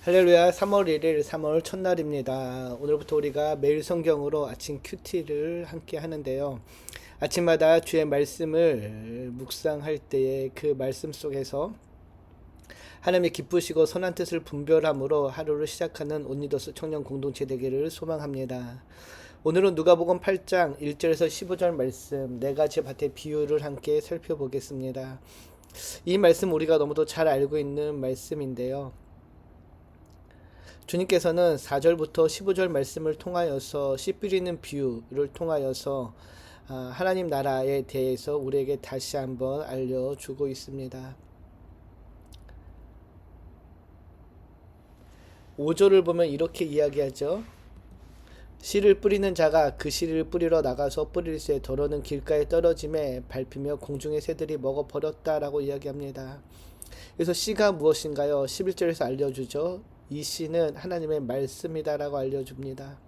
할렐루야. 3월 1일 3월 첫날입니다. 오늘부터 우리가 매일 성경으로 아침 큐티를 함께 하는데요. 아침마다 주의 말씀을 묵상할 때에 그 말씀 속에서 하나님의 기쁘시고 선한 뜻을 분별함으로 하루를 시작하는 온리더스 청년 공동체 되기를 소망합니다. 오늘은 누가복음 8장 1절에서 15절 말씀 네 가지 밭의 비유를 함께 살펴보겠습니다. 이 말씀 우리가 너무도 잘 알고 있는 말씀인데요. 주님께서는 4절부터 15절 말씀을 통하여서 씨 뿌리는 비유를 통하여서 하나님 나라에 대해서 우리에게 다시 한번 알려주고 있습니다. 5절을 보면 이렇게 이야기하죠. 씨를 뿌리는 자가 그 씨를 뿌리러 나가서 뿌릴새 더러는 길가에 떨어짐에 밟히며 공중의 새들이 먹어버렸다라고 이야기합니다. 그래서 씨가 무엇인가요? 11절에서 알려주죠. 이 씨는 하나님의 말씀이다라고 알려줍니다.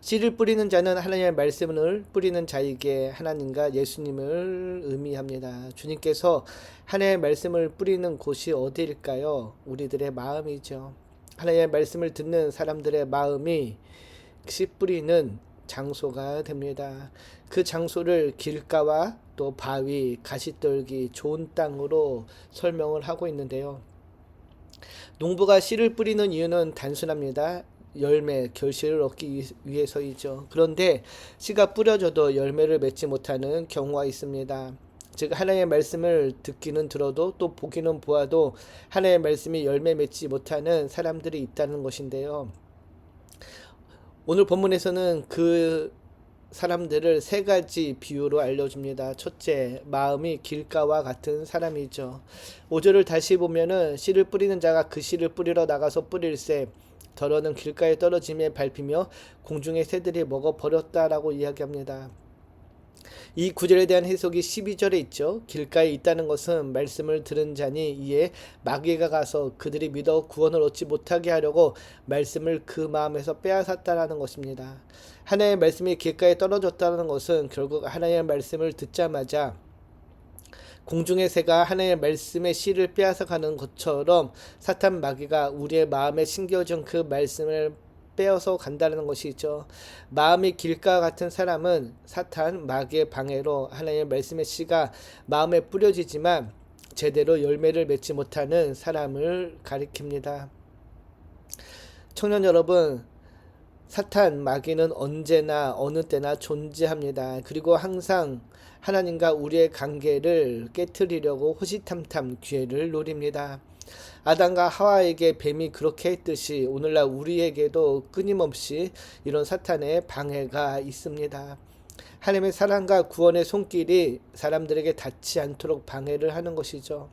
씨를 뿌리는 자는 하나님의 말씀을 뿌리는 자에게 하나님과 예수님을 의미합니다. 주님께서 하나님의 말씀을 뿌리는 곳이 어디일까요? 우리들의 마음이죠. 하나님의 말씀을 듣는 사람들의 마음이 씨 뿌리는 장소가 됩니다. 그 장소를 길가와 또 바위, 가시떨기, 좋은 땅으로 설명을 하고 있는데요. 농부가 씨를 뿌리는 이유는 단순합니다. 열매, 결실을 얻기 위해서이죠. 그런데 씨가 뿌려져도 열매를 맺지 못하는 경우가 있습니다. 즉 하나님의 말씀을 듣기는 들어도 또 보기는 보아도 하나님의 말씀이 열매 맺지 못하는 사람들이 있다는 것인데요. 오늘 본문에서는 그 사람들을 세 가지 비유로 알려줍니다. 첫째, 마음이 길가와 같은 사람이죠. 5절을 다시 보면은 씨를 뿌리는 자가 그 씨를 뿌리러 나가서 뿌릴새 더러는 길가에 떨어짐에 밟히며 공중의 새들이 먹어버렸다라고 이야기합니다. 이 구절에 대한 해석이 12절에 있죠. 길가에 있다는 것은 말씀을 들은 자니 이에 마귀가 가서 그들이 믿어 구원을 얻지 못하게 하려고 말씀을 그 마음에서 빼앗았다라는 것입니다. 하나님의 말씀이 길가에 떨어졌다는 것은 결국 하나님의 말씀을 듣자마자 공중의 새가 하나님의 말씀의 씨를 빼앗아 가는 것처럼 사탄 마귀가 우리의 마음에 심겨진 그 말씀을 빼어서 간다는 것이죠. 마음이 길가 같은 사람은 사탄 마귀의 방해로 하나님의 말씀의 씨가 마음에 뿌려지지만 제대로 열매를 맺지 못하는 사람을 가리킵니다. 청년 여러분, 사탄 마귀는 언제나 어느 때나 존재합니다. 그리고 항상 하나님과 우리의 관계를 깨트리려고 호시탐탐 기회를 노립니다. 아담과 하와에게 뱀이 그렇게 했듯이 오늘날 우리에게도 끊임없이 이런 사탄의 방해가 있습니다. 하나님의 사랑과 구원의 손길이 사람들에게 닿지 않도록 방해를 하는 것이죠.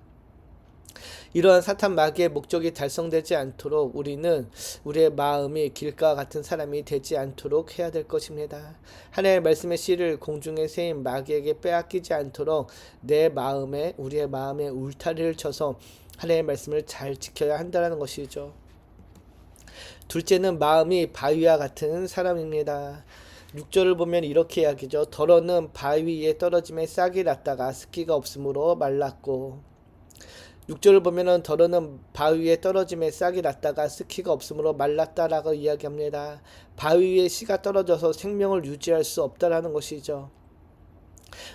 이러한 사탄 마귀의 목적이 달성되지 않도록 우리는 우리의 마음이 길가와 같은 사람이 되지 않도록 해야 될 것입니다. 하나님의 말씀의 씨를 공중의 새인 마귀에게 빼앗기지 않도록 내 마음에 우리의 마음에 울타리를 쳐서 하나님의 말씀을 잘 지켜야 한다는 것이죠. 둘째는 마음이 바위와 같은 사람입니다. 6절을 보면 이렇게 이야기죠. 더러는 바위 위에 떨어짐에 싹이 났다가 습기가 없으므로 말랐고 6절을 보면은 더러는 바위 위에 떨어짐에 싹이 났다가 습기가 없으므로 말랐다라고 이야기합니다. 바위 위에 씨가 떨어져서 생명을 유지할 수 없다라는 것이죠.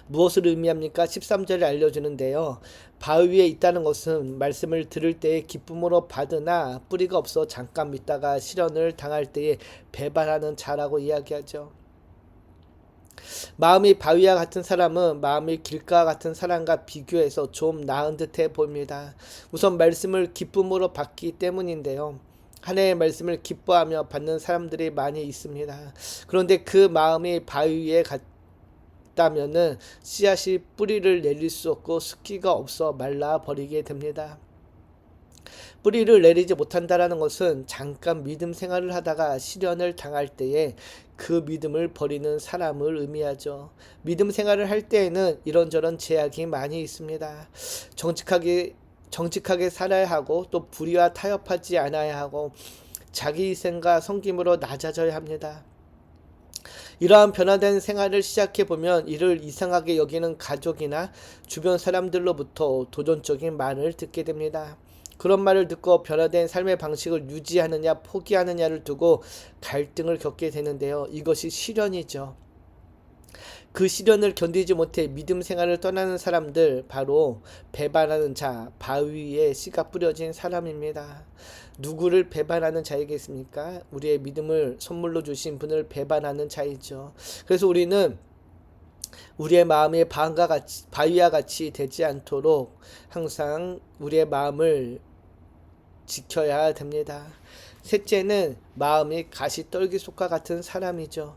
무엇을 의미합니까? 13절에 알려주는데요. 바위 위에 있다는 것은 말씀을 들을 때에 기쁨으로 받으나 뿌리가 없어 잠깐 믿다가 시련을 당할 때에 배반하는 자라고 이야기하죠. 마음이 바위와 같은 사람은 마음이 길가와 같은 사람과 비교해서 좀 나은 듯해 보입니다. 우선 말씀을 기쁨으로 받기 때문인데요. 하나님의 말씀을 기뻐하며 받는 사람들이 많이 있습니다. 그런데 그 마음이 바위 위에 다면은 씨앗이 뿌리를 내릴 수 없고 습기가 없어 말라버리게 됩니다. 뿌리를 내리지 못한다라는 것은 잠깐 믿음 생활을 하다가 시련을 당할 때에 그 믿음을 버리는 사람을 의미하죠. 믿음 생활을 할 때에는 이런저런 제약이 많이 있습니다. 정직하게 살아야 하고 또 불의와 타협하지 않아야 하고 자기 희생과 섬김으로 낮아져야 합니다. 이러한 변화된 생활을 시작해보면 이를 이상하게 여기는 가족이나 주변 사람들로부터 도전적인 말을 듣게 됩니다. 그런 말을 듣고 변화된 삶의 방식을 유지하느냐 포기하느냐를 두고 갈등을 겪게 되는데요. 이것이 시련이죠. 그 시련을 견디지 못해 믿음 생활을 떠나는 사람들, 바로 배반하는 자, 바위에 씨가 뿌려진 사람입니다. 누구를 배반하는 자이겠습니까? 우리의 믿음을 선물로 주신 분을 배반하는 자이죠. 그래서 우리는 우리의 마음이 바위와 같이 되지 않도록 항상 우리의 마음을 지켜야 됩니다. 셋째는 마음이 가시떨기속과 같은 사람이죠.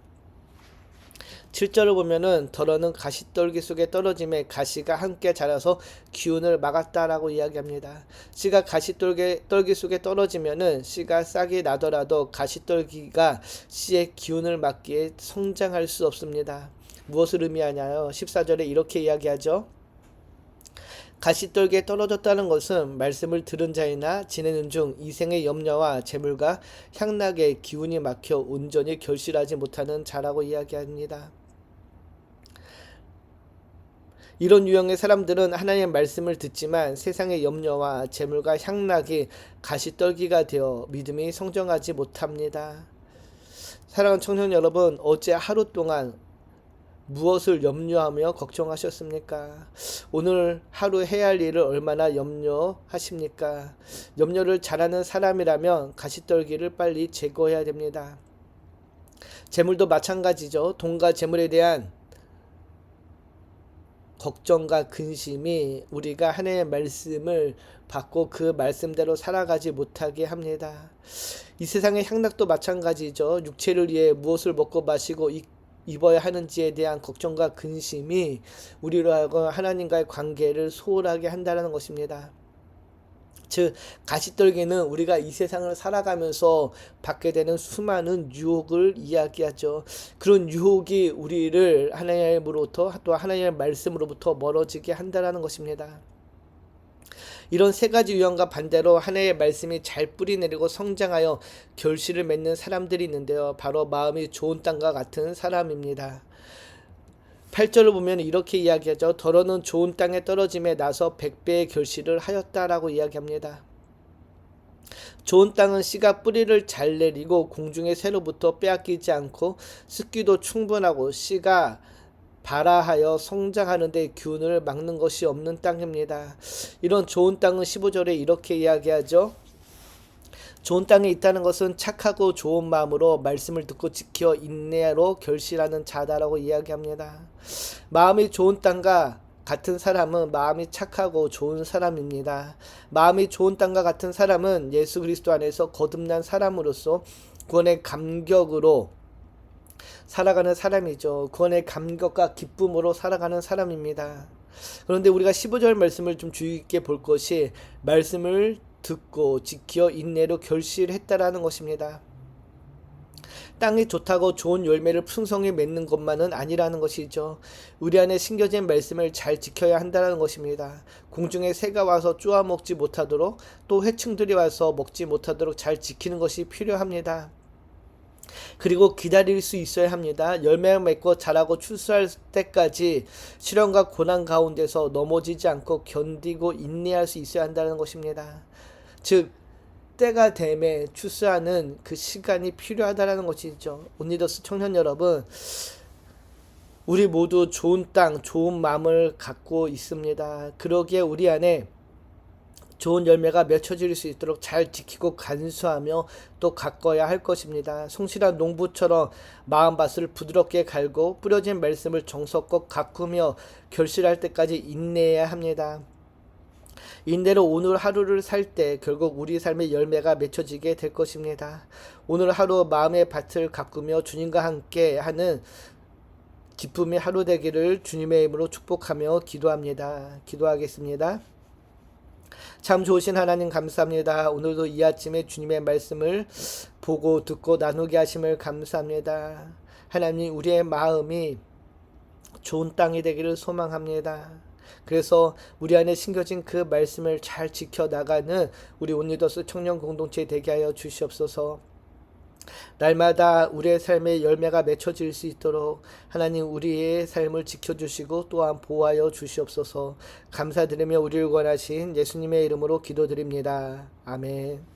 7절을 보면은 더러는 가시떨기 속에 떨어짐에 가시가 함께 자라서 기운을 막았다라고 이야기합니다. 씨가 가시떨기 속에 떨어지면은 씨가 싹이 나더라도 가시떨기가 씨의 기운을 막기에 성장할 수 없습니다. 무엇을 의미하냐요? 14절에 이렇게 이야기하죠. 가시떨기에 떨어졌다는 것은 말씀을 들은 자이나 지내는 중 이생의 염려와 재물과 향락의 기운이 막혀 온전히 결실하지 못하는 자라고 이야기합니다. 이런 유형의 사람들은 하나님의 말씀을 듣지만 세상의 염려와 재물과 향락이 가시떨기가 되어 믿음이 성장하지 못합니다. 사랑하는 청년 여러분, 어제 하루 동안 무엇을 염려하며 걱정하셨습니까? 오늘 하루 해야 할 일을 얼마나 염려하십니까? 염려를 잘하는 사람이라면 가시떨기를 빨리 제거해야 됩니다. 재물도 마찬가지죠. 돈과 재물에 대한 걱정과 근심이 우리가 하나님의 말씀을 받고 그 말씀대로 살아가지 못하게 합니다. 이 세상의 향락도 마찬가지죠. 육체를 위해 무엇을 먹고 마시고 입어야 하는지에 대한 걱정과 근심이 우리로 하여금 하나님과의 관계를 소홀하게 한다는 것입니다. 즉 가시떨기는 우리가 이 세상을 살아가면서 받게 되는 수많은 유혹을 이야기하죠. 그런 유혹이 우리를 하나님으로부터 또 하나님의 말씀으로부터 멀어지게 한다는 것입니다. 이런 세 가지 유형과 반대로 하나님의 말씀이 잘 뿌리내리고 성장하여 결실을 맺는 사람들이 있는데요. 바로 마음이 좋은 땅과 같은 사람입니다. 8절을 보면 이렇게 이야기하죠. 더러는 좋은 땅에 떨어짐에 나서 100배의 결실을 하였다라고 이야기합니다. 좋은 땅은 씨가 뿌리를 잘 내리고 공중의 새로부터 빼앗기지 않고 습기도 충분하고 씨가 발아하여 성장하는 데 균을 막는 것이 없는 땅입니다. 이런 좋은 땅은 15절에 이렇게 이야기하죠. 좋은 땅에 있다는 것은 착하고 좋은 마음으로 말씀을 듣고 지켜 인내로 결실하는 자다라고 이야기합니다. 마음이 좋은 땅과 같은 사람은 마음이 착하고 좋은 사람입니다. 마음이 좋은 땅과 같은 사람은 예수 그리스도 안에서 거듭난 사람으로서 구원의 감격으로 살아가는 사람이죠. 구원의 감격과 기쁨으로 살아가는 사람입니다. 그런데 우리가 15절 말씀을 좀 주의 깊게 볼 것이 말씀을 듣고 지켜 인내로 결실했다라는 것입니다. 땅이 좋다고 좋은 열매를 풍성히 맺는 것만은 아니라는 것이죠. 우리 안에 심겨진 말씀을 잘 지켜야 한다는 것입니다. 공중에 새가 와서 쪼아 먹지 못하도록 또 해충들이 와서 먹지 못하도록 잘 지키는 것이 필요합니다. 그리고 기다릴 수 있어야 합니다. 열매를 맺고 자라고 출수할 때까지 시련과 고난 가운데서 넘어지지 않고 견디고 인내할 수 있어야 한다는 것입니다. 즉 때가 됨에 출수하는 그 시간이 필요하다는 것이죠. 온리더스 청년 여러분, 우리 모두 좋은 땅, 좋은 마음을 갖고 있습니다. 그러기에 우리 안에 좋은 열매가 맺혀질 수 있도록 잘 지키고 간수하며 또 가꿔야 할 것입니다. 성실한 농부처럼 마음밭을 부드럽게 갈고 뿌려진 말씀을 정성껏 가꾸며 결실할 때까지 인내해야 합니다. 인내로 오늘 하루를 살 때 결국 우리 삶의 열매가 맺혀지게 될 것입니다. 오늘 하루 마음의 밭을 가꾸며 주님과 함께 하는 기쁨의 하루 되기를 주님의 이름으로 축복하며 기도합니다. 기도하겠습니다. 참 좋으신 하나님 감사합니다. 오늘도 이 아침에 주님의 말씀을 보고 듣고 나누게 하심을 감사합니다. 하나님, 우리의 마음이 좋은 땅이 되기를 소망합니다. 그래서 우리 안에 심겨진 그 말씀을 잘 지켜나가는 우리 온리더스 청년 공동체 되게 하여 주시옵소서. 날마다 우리의 삶의 열매가 맺혀질 수 있도록 하나님 우리의 삶을 지켜주시고 또한 보호하여 주시옵소서. 감사드리며 우리를 구원하신 예수님의 이름으로 기도드립니다. 아멘.